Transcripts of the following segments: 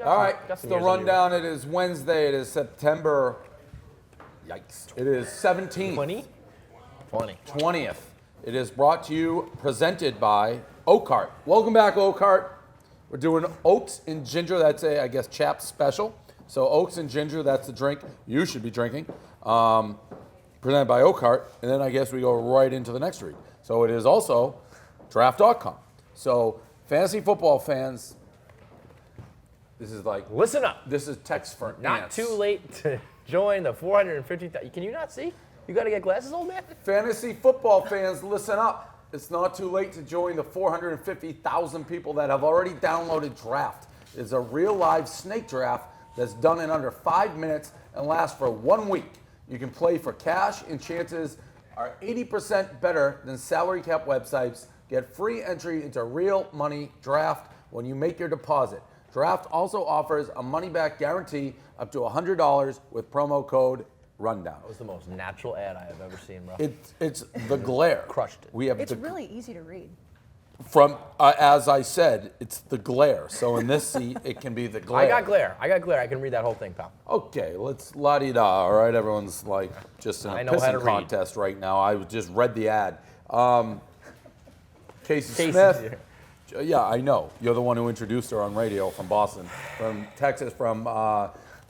All right, it's the rundown. It is Wednesday. It is September. Yikes. It is 17th. 20th. It is brought to you, presented by Oakhart. Welcome back, Oakhart. We're doing oats and ginger. That's a, I guess, chap special. So oats and ginger, that's the drink you should be drinking. Presented by Oakhart. And then I guess we go right into the next read. So it is also draft.com. So fantasy football fans, this is like, listen up. This is text for Not ants. too late to join the 450,000. Can you not see? You got to get glasses, old man? Fantasy football fans, listen up. It's not too late to join the 450,000 people that have already downloaded Draft. It's a real live snake draft that's done in under 5 minutes and lasts for 1 week. You can play for cash, and chances are 80% better than salary cap websites. Get free entry into real money draft when you make your deposit. Draft also offers a money-back guarantee up to $100 with promo code RUNDOWN. That was the most natural ad I have ever seen, bro. It's the glare. Crushed it. We have It's really easy to read. From, as I said, it's the glare. So in this seat, it can be the glare. I got glare. I can read that whole thing, pal. Okay, let's la-di-da, all right? Everyone's like just in a pissing contest right now. I just read the ad. Kayce Smith. Yeah, I know. You're the one who introduced her on radio from Boston, from Texas, from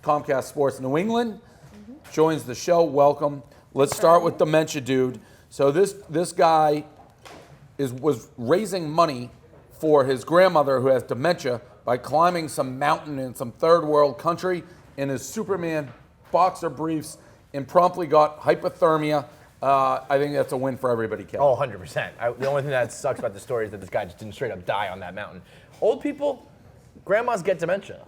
Comcast Sports New England. Joins the show. Welcome. Let's start with Dementia Dude. So this guy was raising money for his grandmother who has dementia by climbing some mountain in some third world country in his Superman boxer briefs and promptly got hypothermia. I think that's a win for everybody, Kevin. Oh, 100%. The only thing that sucks about the story is that this guy just didn't straight up die on that mountain. Old people, grandmas get dementia.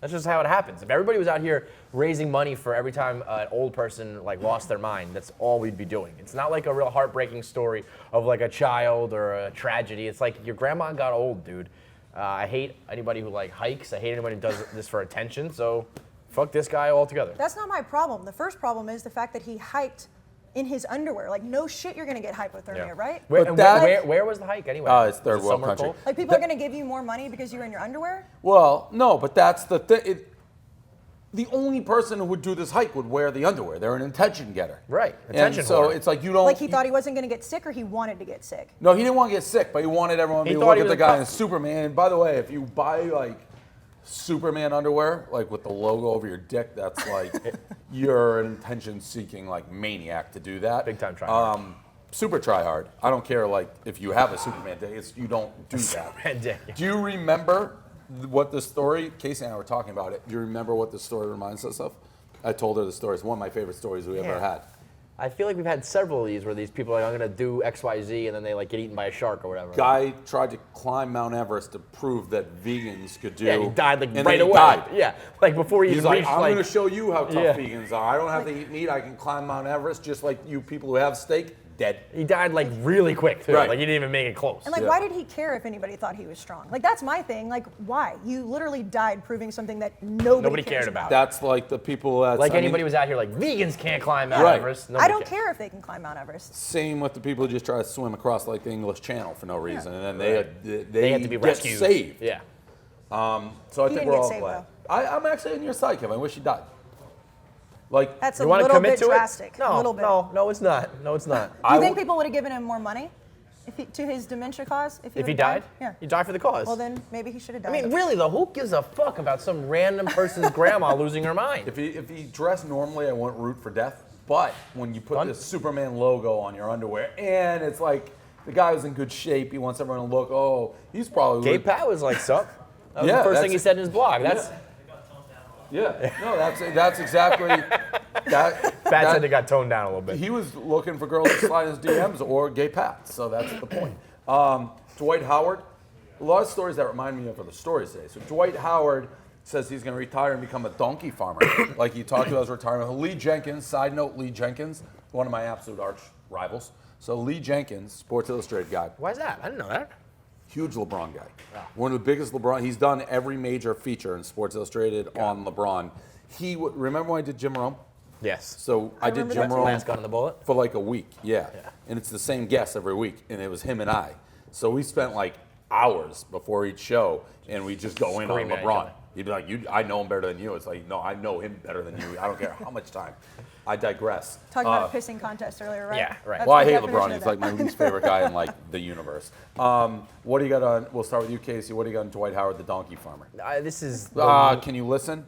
That's just how it happens. If everybody was out here raising money for every time an old person like lost their mind, that's all we'd be doing. It's not like a real heartbreaking story of like a child or a tragedy. It's like your grandma got old, dude. I hate anybody who like hikes. I hate anybody who does this for attention. So fuck this guy altogether. That's not my problem. The first problem is the fact that he hiked in his underwear. Like, no shit, you're gonna get hypothermia, right? Where was the hike anyway? It's third world country. Cold? Like, people are gonna give you more money because you're in your underwear? Well, no, but that's the thing. The only person who would do this hike would wear the underwear. They're an attention getter. Right, attention. And so it's like you don't. Like, he thought he wasn't gonna get sick, or he wanted to get sick? No, he didn't want to get sick, but he wanted everyone to look at the guy in Superman. And by the way, if you buy like Superman underwear, like with the logo over your dick, that's like you're an attention-seeking like maniac to do that. Big time try hard. Super try hard. I don't care like if you have a Superman day, you don't do that. Superman day. Do you remember what the story? Kayce and I were talking about it. Do you remember what the story reminds us of? I told her the story. It's one of my favorite stories we ever had. I feel like we've had several of these where these people are like, I'm gonna do X, Y, Z, and then they like get eaten by a shark or whatever. Guy tried to climb Mount Everest to prove that vegans could do. Yeah, he died like and right away. Died. Yeah, like before he He's even like, reached I'm going to show you how tough vegans are. I don't have to eat meat. I can climb Mount Everest just like you people who have steak. Dead. He died like really quick too. Right. Like he didn't even make it close. And like, why did he care if anybody thought he was strong? Like, that's my thing. Like, why? You literally died proving something that nobody cared about. That's like the people that. Like anybody was out here like, vegans can't climb Mount Everest. I don't care if they can climb Mount Everest. Same with the people who just try to swim across like the English Channel for no reason, and then they have to be rescued. Saved. Yeah. So I think we're all glad. I'm actually on your side, Kevin. I wish he died. Like, that's a little bit drastic. No, a little bit. No, it's not. No, it's not. Do you think people would have given him more money to his dementia cause if he died? Yeah. He died for the cause. Well, then maybe he should have died. I mean, really though, who gives a fuck about some random person's grandma losing her mind? If he dressed normally, I wouldn't root for death. But when you put this Superman logo on your underwear, and it's like the guy was in good shape, he wants everyone to look. Oh, he's probably. Gabe Pat was like, "Sup?" That was the first thing he said in his blog. No, that's exactly that. Pat said it got toned down a little bit. He was looking for girls to slide his DMs or gay Pat, so that's the point. Dwight Howard, a lot of stories that remind me of are the stories today. So Dwight Howard says he's going to retire and become a donkey farmer, like he talked about his retirement. Lee Jenkins, side note, Lee Jenkins, one of my absolute arch rivals. So Lee Jenkins, Sports Illustrated guy. Why is that? I didn't know that. Huge LeBron guy. Wow. One of the biggest LeBron. He's done every major feature in Sports Illustrated on LeBron. Remember when I did Jim Rome? Yes. So I did Jim Rome Last Gun in the Bullet for like a week. Yeah. And it's the same guest every week, and it was him and I. So we spent like hours before each show, and we just go in on LeBron. He'd be like, I know him better than you. It's like, no, I know him better than you. I don't care how much time. I digress. Talking about a pissing contest earlier, right? Yeah, right. That's Well, I the hate definition LeBron. of He's that. like my least favorite guy in like the universe. What do you got on? We'll start with you, Kayce. What do you got on Dwight Howard, the donkey farmer? This is. Can you listen?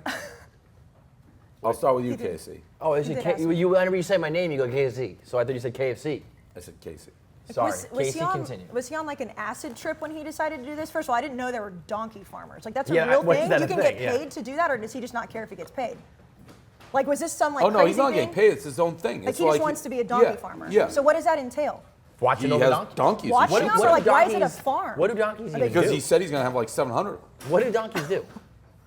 I'll start with you, Kayce. Oh, is it did ask me. you? Whenever you say my name, you go KFC. So I thought you said KFC. I said Kayce. Sorry, Was he Kayce, on, continue. Was he on like an acid trip when he decided to do this? First of all, I didn't know there were donkey farmers. Like that's a Yeah, real what's thing. that You a can thing? get Yeah. paid to do that, or does he just not care if he gets paid? Like was this some like Oh no, crazy he's not thing? getting paid. It's his own thing. Like It's he just wants to be a donkey farmer. Yeah. So what does that entail? Watching He over has donkeys. donkeys. Watching What- them, what or like do why is it a donkeys- farm? What do donkeys even Because do? he said he's gonna have like 700. What do donkeys do?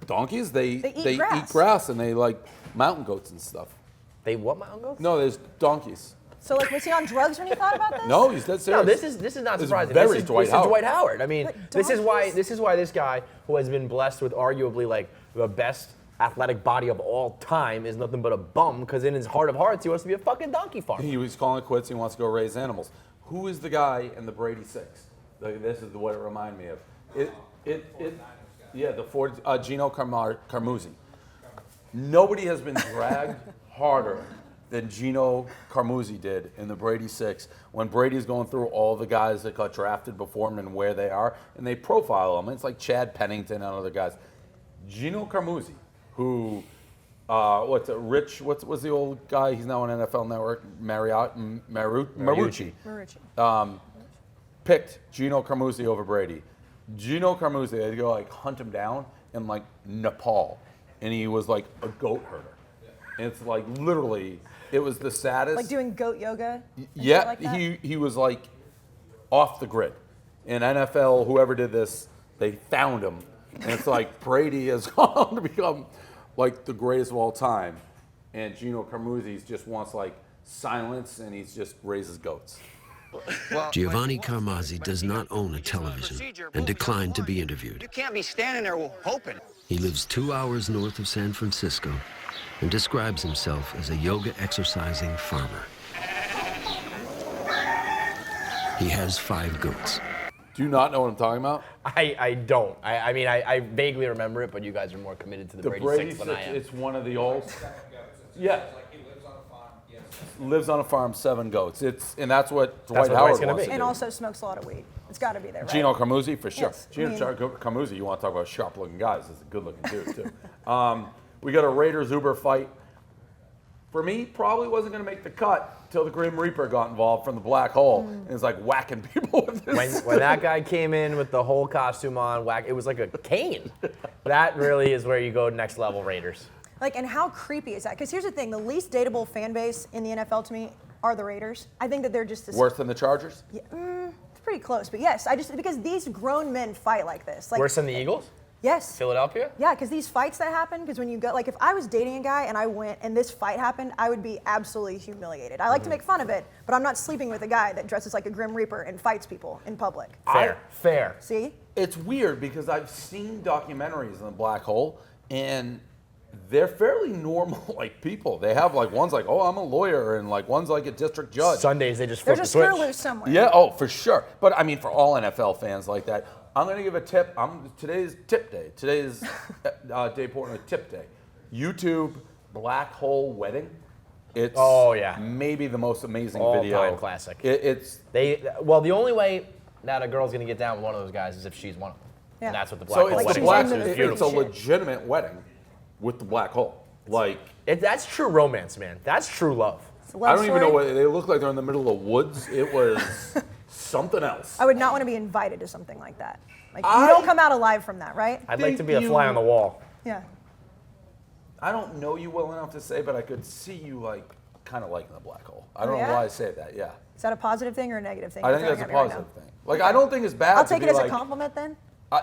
Donkeys, they eat grass. eat grass and they like mountain goats and stuff. They what mountain goats? No, there's donkeys. So like was he on drugs when he thought about this? No, he's dead No, serious. this is not It's surprising. very This is Dwight Howard. Dwight Howard. I mean, But this is donkeys? why this guy who has been blessed with arguably like the best athletic body of all time is nothing but a bum because in his heart of hearts he wants to be a fucking donkey farmer. He was calling it quits. He wants to go raise animals. Who is the guy in the Brady Six? This is what it reminded me of. The Ford Gino Carmuzzi. Nobody has been dragged harder than Gino Carmuzzi did in the Brady Six when Brady's going through all the guys that got drafted before him and where they are, and they profile them. It's like Chad Pennington and other guys. Gino Carmuzzi, who what's the old guy? He's now on NFL Network. Marucci. Picked Gino Carmuzzi over Brady. Gino Carmuzzi, they had to go like hunt him down in like Nepal, and he was like a goat herder. And it's like literally, it was the saddest. Like doing goat yoga? and shit Yeah, like that? he was like off the grid. In NFL, whoever did this, they found him. And it's like Brady has gone on to become like the greatest of all time. And Gino Carmuzzi just wants like silence and he's just raises goats. Giovanni Carmazzi does not own a television and declined to be interviewed. You can't be standing there hoping. He lives 2 hours north of San Francisco and describes himself as a yoga exercising farmer. He has 5 goats. Do you not know what I'm talking about? I don't. I mean, I vaguely remember it, but you guys are more committed to the Brady Six than I am. It's one of the old. Yeah. Lives on a farm, 7 goats. And that's what Dwight what Howard Dwight's gonna wants be. to And do. also smokes a lot of weed. It's got to be there, right? Gino Carmuzzi, for sure. Yes, I Gino mean- Carmuzzi, you want to talk about sharp-looking guys. He's a good-looking dude, too. We got a Raiders-Uber fight. For me, probably wasn't going to make the cut until the Grim Reaper got involved from the black hole. And it's like whacking people with this. When that guy came in with the whole costume on, it was like a cane. That really is where you go next level Raiders. Like, and how creepy is that? Because here's the thing: the least dateable fan base in the NFL to me are the Raiders. I think that they're just Worse than the Chargers? Yeah, it's pretty close, but yes, because these grown men fight like this. Like, Worse than the Eagles? yes. Philadelphia? Yeah, because these fights that happen, because when you go, like if I was dating a guy and I went and this fight happened, I would be absolutely humiliated. I like to make fun of it, but I'm not sleeping with a guy that dresses like a Grim Reaper and fights people in public. Fair. See? It's weird because I've seen documentaries on the black hole, and they're fairly normal like people. They have like one's like, oh, I'm a lawyer, and like one's like a district judge. Sundays they just flip There's a the switch. screw loose somewhere. Yeah, oh, for sure. But I mean, for all NFL fans like that, I'm going to give a tip. Today's tip day. Today's Dave Portnoy tip day. YouTube black hole wedding. It's maybe the most amazing video. All-time classic. The only way that a girl's gonna get down with one of those guys is if she's one of them. Yeah. And that's what the black So hole it's, wedding the black, is. into the It's beautiful. it's a legitimate wedding with the black hole. Like, That's true romance, man. That's true love. It's a love I don't even know story. what they look like. They're in the middle of woods. It was something else. I would not want to be invited to something like that. Like I- you don't come out alive from that, right? I'd like to be a Think fly you- on the wall. Yeah. I don't know you well enough to say, but I could see you like kind of liking the black hole. I don't know yeah? why I say that. Yeah, Is that a positive thing or a negative thing? I you're think that's a throwing at me right positive thing. Like, I don't think it's bad. now? I'll to take be it as like, a compliment then.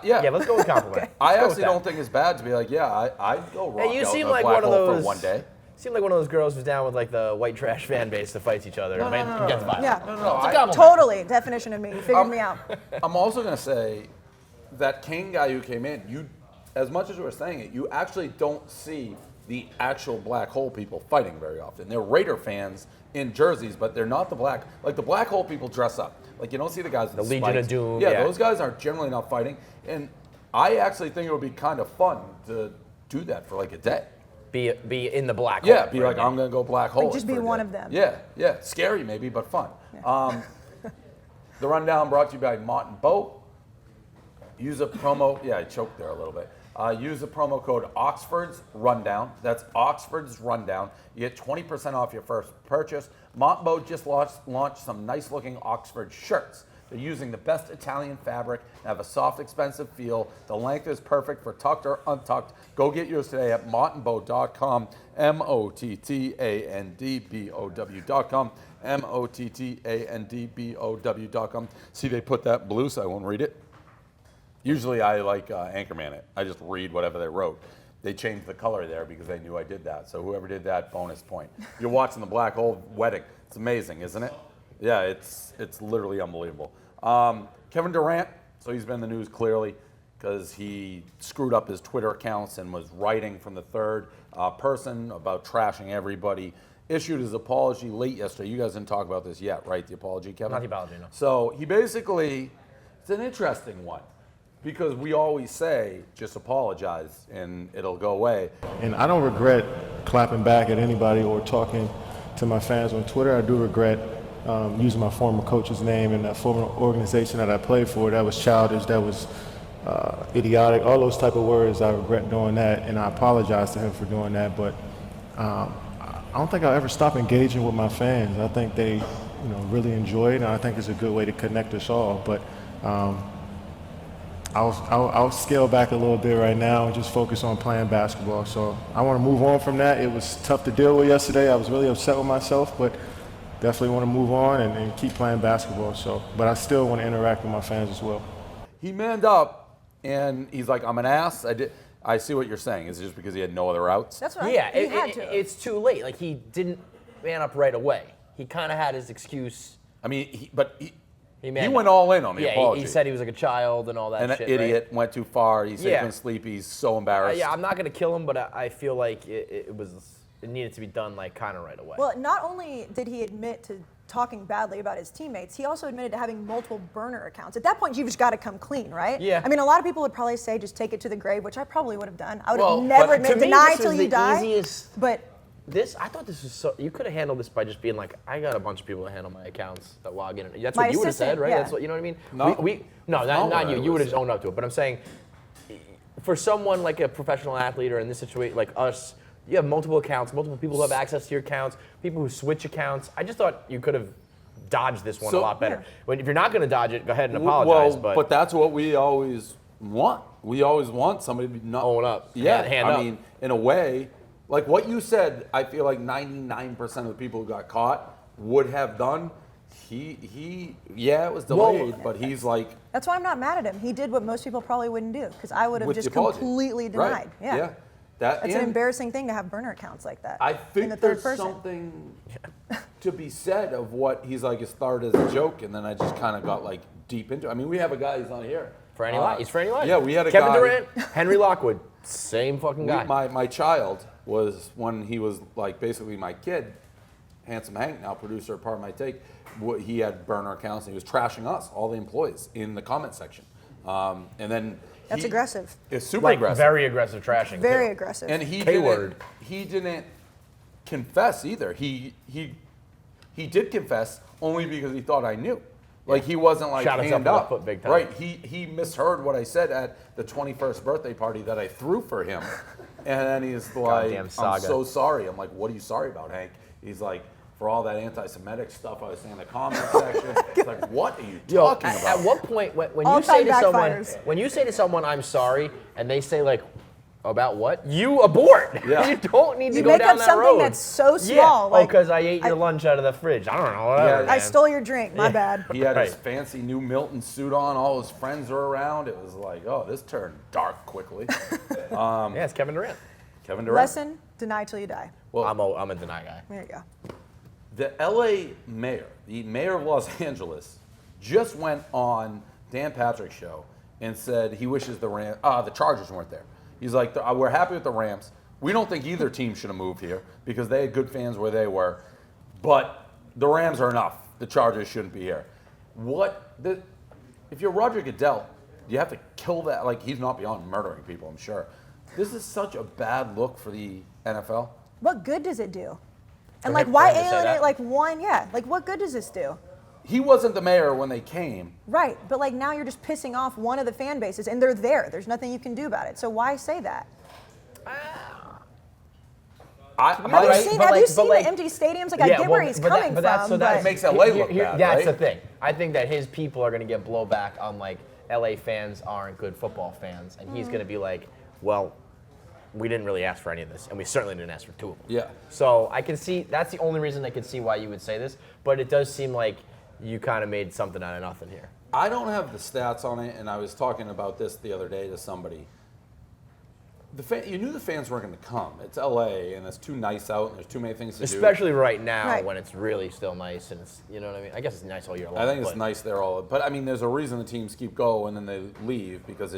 Yeah, Yeah, let's go with compliment. I Let's go with actually that. don't think it's bad to be like, yeah, I'd go rock Hey, you out seem in a like black one of hole those. for one day. Seem like one of those girls who's down with like the white trash fan base that fights each other. No, Man, no, no, gets no. violent. Yeah. No, It's a I- compliment. Totally. Definition of me. You figured me out. I'm also gonna say that Kane guy who came in, you, as much as you were saying it, you actually don't see the actual black hole people fighting very often. They're Raider fans in jerseys, but they're not the black black hole people dress up. Like, you don't see the guys in The Legion spikes. of Doom, Yeah, yeah. those guys are generally not fighting. And I actually think it would be kind of fun to do that for like a day. Be in the black Yeah, hole. be like, I'm going to go black hole. just be one of them. Yeah. Scary maybe, but fun. The rundown brought to you by Mott and Boat. Use a promo, I choked there a little bit. Use the promo code Oxford's Rundown. That's Oxford's Rundown. You get 20% off your first purchase. Mott and Boat just launched some nice looking Oxford shirts. They're using the best Italian fabric and have a soft, expensive feel. The length is perfect for tucked or untucked. Go get yours today at mottandbow.com, mottandbow.com, mottandbow.com. See, they put that in blue, so I won't read it. Usually I like Anchorman it. I just read whatever they wrote. They changed the color there because they knew I did that. So whoever did that, bonus point. You're watching the black hole wedding. It's amazing, isn't it? Yeah, it's literally unbelievable. Kevin Durant, so he's been in the news clearly because he screwed up his Twitter accounts and was writing from the third person about trashing everybody. Issued his apology late yesterday. You guys didn't talk about this yet, right? The apology, Kevin? Not the apology, no. So he basically, it's an interesting one because we always say, just apologize and it'll go away. And I don't regret clapping back at anybody or talking to my fans on Twitter. I do regret using my former coach's name and that former organization that I played for. That was childish, that was idiotic, all those type of words. I regret doing that, and I apologize to him for doing that. But I don't think I'll ever stop engaging with my fans. I think they, really enjoy it, and I think it's a good way to connect us all. But I'll scale back a little bit right now and just focus on playing basketball. So I want to move on from that. It was tough to deal with yesterday. I was really upset with myself, but definitely want to move on and keep playing basketball. But I still want to interact with my fans as well. He manned up, and he's like, I'm an ass. I see what you're saying. Is it just because he had no other outs? That's what He had to. it's too late. Like, he didn't man up right away. He kind of had his excuse. I mean, he manned went up. all in on the apology. He said he was like a child and all that and shit, an idiot, right? went too far. He said he couldn't sleep. He's so embarrassed. I'm not going to kill him, but I feel like it needed to be done like kind of right away. Well, not only did he admit to talking badly about his teammates, he also admitted to having multiple burner accounts. At that point, you've just got to come clean, right? Yeah. I mean, a lot of people would probably say just take it to the grave, which I probably would have done. I would Well, have never but admitted, to me, deny this till was you the die. easiest- But I thought this was so. You could have handled this by just being like, I got a bunch of people to handle my accounts that log in. That's My what you would have said, assistant, right? yeah. That's what you know what I mean. No. No, not what you. I You would have would've just owned up to it. But I'm saying, for someone like a professional athlete or in this situation like us, you have multiple accounts, multiple people who have access to your accounts, people who switch accounts. I just thought you could have dodged this one a lot better. Yeah. If you're not going to dodge it, go ahead and apologize. But that's what we always want. We always want somebody to not Own up. Yeah, Hand up. I mean, in a way, like what you said, I feel like 99% of the people who got caught would have done. He it was delayed, but he's like. that's why I'm not mad at him. He did what most people probably wouldn't do, because I would have with just the apology. completely denied. Right. Yeah. That's It's an embarrassing thing to have burner accounts like that. I in think the third there's person. something to be said of what he's like. It started as a joke, and then I just kind of got like deep into it. I mean, we have a guy, he's not here. He's Franny Light. Yeah, we had a Kevin guy. Durant, Henry Lockwood, same fucking guy. My child was, when he was like basically my kid, Handsome Hank, now producer, part of my take, he had burner accounts and he was trashing us, all the employees, in the comment section. And then That's aggressive. It's super like aggressive. very aggressive trashing. Very too. aggressive. And he K-word. didn't confess either. He did confess only because he thought I knew. Like he wasn't like Shot himself hand in the up. foot big time. Right. He misheard what I said at the 21st birthday party that I threw for him. And then he's like, Goddamn I'm saga. so sorry. I'm like, what are you sorry about, Hank? He's like, for all that anti-Semitic stuff I was saying in the comment section. It's like, what are you talking about? At what point when All you say to time someone, backfires. when you say to someone, I'm sorry, and they say like, about what? You abort. Yeah. You don't need to You go make down up that something road. that's so Yeah. small, like, because I ate your lunch out of the fridge. I don't know. Whatever, Yeah. I man. stole your drink. My bad. He had his Right. fancy new Milton suit on. All his friends were around. It was like, oh, this turned dark quickly. Yeah, it's Kevin Durant. Kevin Durant. Lesson: deny till you die. Well, I'm a deny guy. There you go. the LA mayor, the mayor of Los Angeles, just went on Dan Patrick's show and said he wishes the Chargers weren't there. He's like, we're happy with the Rams. We don't think either team should have moved here because they had good fans where they were. But the Rams are enough. The Chargers shouldn't be here. If you're Roger Goodell, you have to kill that. Like, he's not beyond murdering people, I'm sure. This is such a bad look for the NFL. What good does it do? And For like, him why to say alienate that? like one? Yeah, like what good does this do? He wasn't the mayor when they came. Right, but like now you're just pissing off one of the fan bases, and they're there. There's nothing you can do about it. So why say that? Have you seen the empty stadiums? Like, I get where he's coming from. It makes LA look bad, That's right? the thing. I think that his people are going to get blowback on, like, LA fans aren't good football fans, and he's going to be like, well, we didn't really ask for any of this, and we certainly didn't ask for 2 of them. Yeah. So I can see, that's the only reason I could see why you would say this, but it does seem like you kind of made something out of nothing here. I don't have the stats on it, and I was talking about this the other day to somebody. You knew the fans weren't going to come. It's LA, and it's too nice out, and there's too many things to do. Especially right now when it's really still nice, and it's, you know what I mean? I guess it's nice all year long. I think it's nice there all, but I mean, there's a reason the teams keep going and then they leave because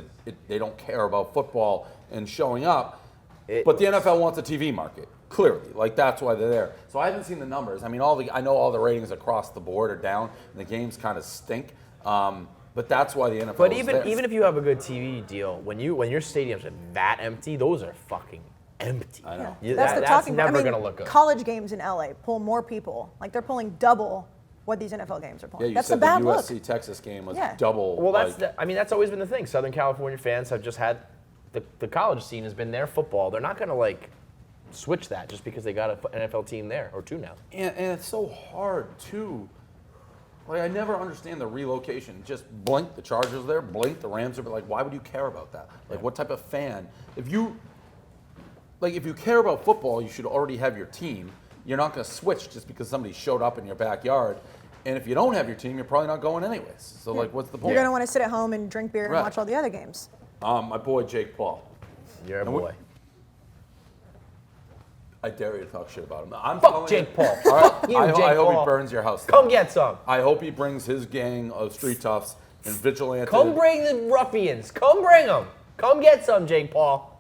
they don't care about football and showing up. But the NFL wants a TV market, clearly. Like, that's why they're there. So I haven't seen the numbers. I mean, I know all the ratings across the board are down, and the games kind of stink. But that's why the NFL. But is there. even if you have a good TV deal, when your stadiums are that empty, those are fucking empty. I know. Yeah. That's never gonna look good. College games in LA pull more people. Like, they're pulling double what these NFL games are pulling. Yeah, you that's said a bad the look. USC Texas game was Yeah. double. Well, that's always been the thing. Southern California fans have just had the college scene has been their football. They're not gonna like switch that just because they got an NFL team there or two now. And it's so hard too. Like, I never understand the relocation. Just blink, the Chargers are there, blink, the Rams are, but like, why would you care about that? Like, what type of fan? If you care about football, you should already have your team. You're not going to switch just because somebody showed up in your backyard. And if you don't have your team, you're probably not going anyways. So, like, what's the point? You're going to want to sit at home and drink beer and Right. watch all the other games. My boy, Jake Paul. You're a boy. I dare you to talk shit about him. I'm Fuck telling Jake you, Paul. All right, Fuck you, I Jake hope Paul. he burns your house down. Come get some. I hope he brings his gang of street toughs and vigilantes. Come bring the ruffians. Come bring them. Come get some, Jake Paul.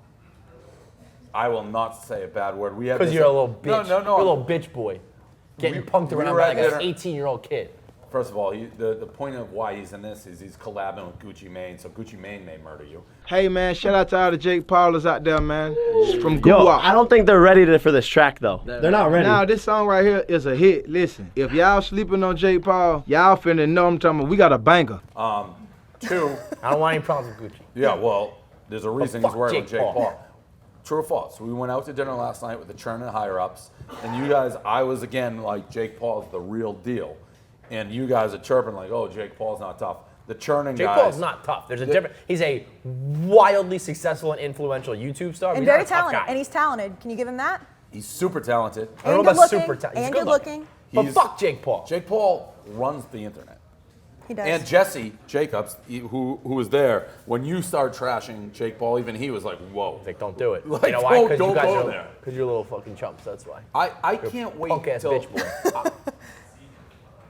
I will not say a bad word. We have Because this- you're a little bitch. No. You're a little bitch boy. Getting punked we around were by at like dinner. an 18-year-old kid. First of all, the point of why he's in this is he's collabing with Gucci Mane, so Gucci Mane may murder you. Hey man, shout out to all the Jake Paulers out there, man. From Yo, Guwap. I don't think they're ready for this track though. They're not ready. Now this song right here is a hit. Listen, if y'all sleeping on Jake Paul, y'all finna know I'm talking about. We got a banger. Two, I don't want any problems with Gucci. yeah, well, there's a reason he's fuck working Jake with Jake Paul. Paul. True or false? We went out to dinner last night with the Churn and higher ups, and you guys, I was again like, Jake Paul's the real deal. And you guys are chirping like, oh, Jake Paul's not tough. The churning Jake guys. Paul's not tough. There's a difference. He's a wildly successful and influential YouTube star. but And he's not very a tough talented. guy. And he's talented. Can you give him that? He's super talented. I don't And know good about looking. super talented. He's And good good looking. But He's- fuck Jake Paul. Jake Paul runs the internet. He does. And Jesse Jacobs, who was there, when you start trashing Jake Paul, even he was like, whoa. Like, don't do it. Like, you know why? don't Because you guys go are there. because you're little fucking chumps. That's why. I can't wait Punk ass till bitch boy.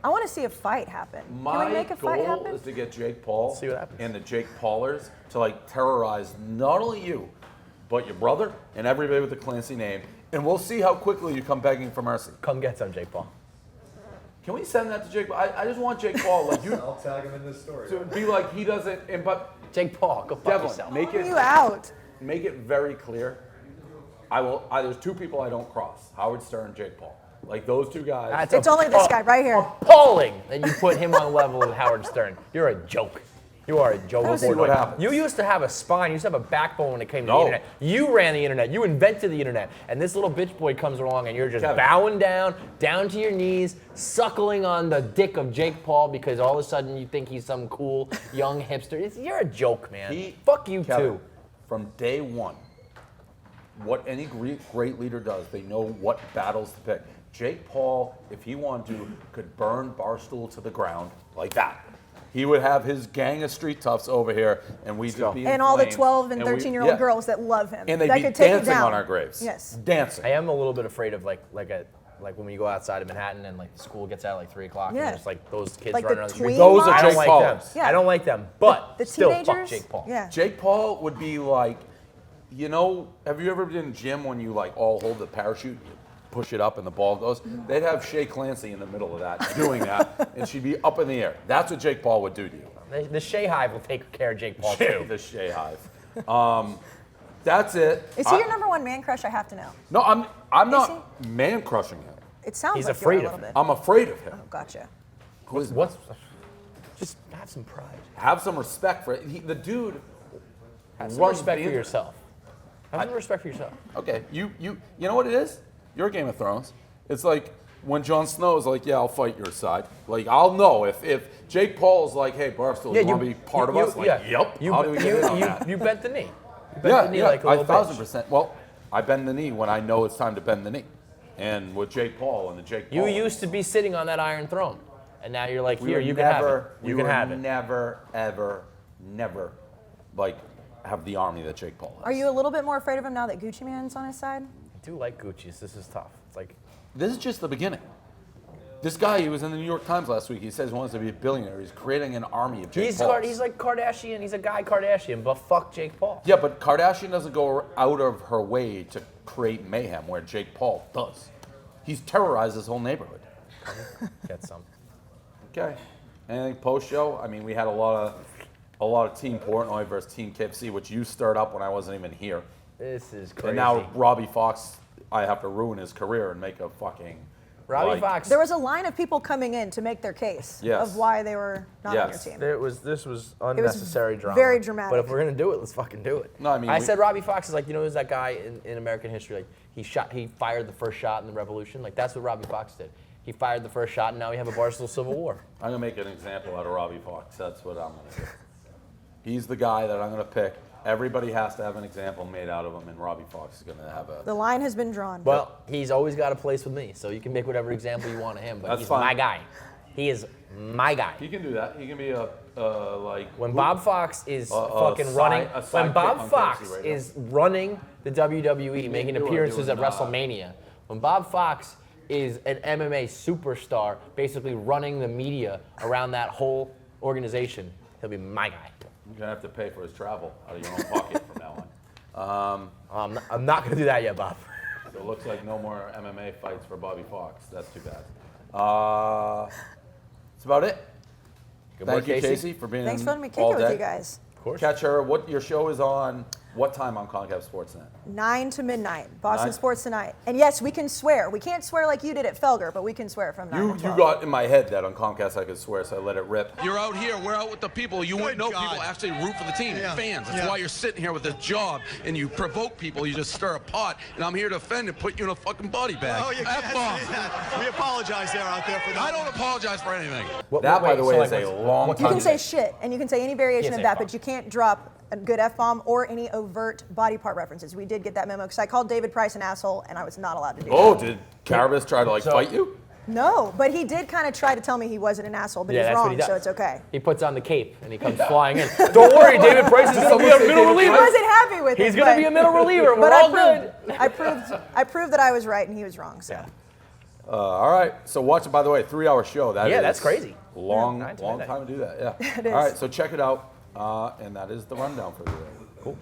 I want to see a fight happen. Can my we make a fight goal happen? is to get Jake Paul See what happens. and the Jake Paulers to like terrorize not only you, but your brother and everybody with a Clancy name, and we'll see how quickly you come begging for mercy. Come get some, Jake Paul. Can we send that to Jake? I just want Jake Paul like you. I'll tag him in this story. To be like he doesn't. And but Jake Paul, go fuck Devlin, yourself. make it You out. make it very clear. I will. There's two people I don't cross: Howard Stern, Jake Paul. Like those two guys. That's It's only this guy right here. Appalling that you put him on the level of Howard Stern. You're a joke. You are a joke. We'll see what happens. You used to have a spine. You used to have a backbone when it came to No. the internet. You ran the internet. You invented the internet. And this little bitch boy comes along and you're just Kevin. bowing down to your knees, suckling on the dick of Jake Paul because all of a sudden you think he's some cool young hipster. You're a joke, man. Fuck you Kevin, too. From day one, what any great leader does, they know what battles to pick. Jake Paul, if he wanted to, could burn Barstool to the ground like that. He would have his gang of street toughs over here, and we'd just be in And all the flames, 12 and we- 13-year-old yeah. girls that love him. And they'd that be could take it dancing down. on our graves. Yes. Dancing. I am a little bit afraid of like when you go outside of Manhattan and like the school gets out at like 3 o'clock Yeah. and just like those kids Like running the around the street. tween Those are I moms. don't Jake like Paulers. them. Yeah. I don't like them. But The still, teenagers. fuck Jake Paul. Yeah. Jake Paul would be like, you know, have you ever been in gym when you like all hold the parachute, you push it up and the ball goes. They'd have Shea Clancy in the middle of that doing that, and she'd be up in the air. That's what Jake Paul would do to you. The Shea Hive will take care of Jake Paul too. The Shea Hive. That's it. Is he your number one man crush? I have to know. No, I'm not man crushing him. It sounds He's like afraid you're a of little him. bit. I'm afraid of him. Oh, gotcha. Just have some pride. Have some respect for it. The dude Have some runs respect the for internet. yourself. Have some respect for yourself. Okay, you know what it is? You're Game of Thrones. It's like when Jon Snow is like, yeah, I'll fight your side. Like, I'll know if Jake Paul is like, hey, Barstool, you want to be part of us? Like, yep. How do we get in on that? You bent the knee. You bent the knee like a little 1,000%. Well, I bend the knee when I know it's time to bend the knee. And with Jake Paul and the Jake Paul. You used to be sitting on that Iron Throne, and now you're like, here, you can have it. You can have it. Never, ever, never, like, have the army that Jake Paul has. Are you a little bit more afraid of him now that Gucci Mane's on his side? I do like Gucci's. This is tough. It's like, This is just the beginning. This guy, he was in the New York Times last week. He says he wants to be a billionaire. He's creating an army of Jake Pauls. he's like Kardashian. He's a guy Kardashian, but fuck Jake Paul. Yeah, but Kardashian doesn't go out of her way to create mayhem where Jake Paul does. He's terrorized his whole neighborhood. Get some. Okay. Anything post show? I mean, we had a lot of Team Portnoy versus Team KFC, which you stirred up when I wasn't even here. This is crazy. And now Robbie Fox, I have to ruin his career and make a fucking. Robbie Fox. There was a line of people coming in to make their case of why they were not on your team. This was unnecessary drama. Very dramatic. But if we're gonna do it, let's fucking do it. No, I mean, I said Robbie Fox is like, you know, who's that guy in American history? Like he fired the first shot in the Revolution. Like that's what Robbie Fox did. He fired the first shot, and now we have a Barstool Civil War. I'm gonna make an example out of Robbie Fox. That's what I'm gonna do. He's the guy that I'm gonna pick. Everybody has to have an example made out of him, and Robbie Fox is gonna have a. The line has been drawn. Well, he's always got a place with me, so you can make whatever example you want of him. But That's he's fine. my guy. He is my guy. He can do that. He can be a like. When Bob Fox is fucking running, when Bob Fox is running the WWE, making appearances at WrestleMania, when Bob Fox is an MMA superstar, basically running the media around that whole organization, he'll be my guy. You're gonna have to pay for his travel out of your own pocket from now on. I'm not gonna do that yet, Bob. So it looks like no more MMA fights for Bobby Fox. That's too bad. That's about it. Good Thank work, you, Kayce. Kayce, for being Thanks in for letting me kick all it with day. you guys. Of course. Catch her. What your show is on? What time on Concave Sportsnet? 9 to midnight. Boston 9? Sports Tonight. And yes, we can swear. We can't swear like you did at Felger, but we can swear from 9 to You 12. got in my head that on Comcast I could swear, so I let it rip. You're out here, we're out with the people. You wouldn't know people actually root for the team, fans. That's why you're sitting here with this job and you provoke people, you just stir a pot, and I'm here to offend and put you in a fucking body bag. Oh, you can't say that. We apologize there out there for that. I don't apologize for anything. That, by the way, is a long You time. can say shit, and you can say any variation Can't of say that, fuck. but you can't drop a good F-bomb or any overt body part references. We did get that memo, because I called David Price an asshole, and I was not allowed to do Oh, that. did Carabas try to fight you? No, but he did kind of try to tell me he wasn't an asshole, but Yeah, he's that's what wrong, he does. so it's okay. He puts on the cape and he comes flying in. Don't worry, David Price is going to be a middle He reliever. wasn't happy with it. He's going to but- be a middle reliever. We're But all good. I proved that I was right and he was wrong. So. Yeah. All right. So watch it. By the way, 3-hour show. That's crazy. Long, Yeah, 9 to long midnight. time to do that. Yeah. It is. All right. So check it out, and that is the rundown for the day. Cool.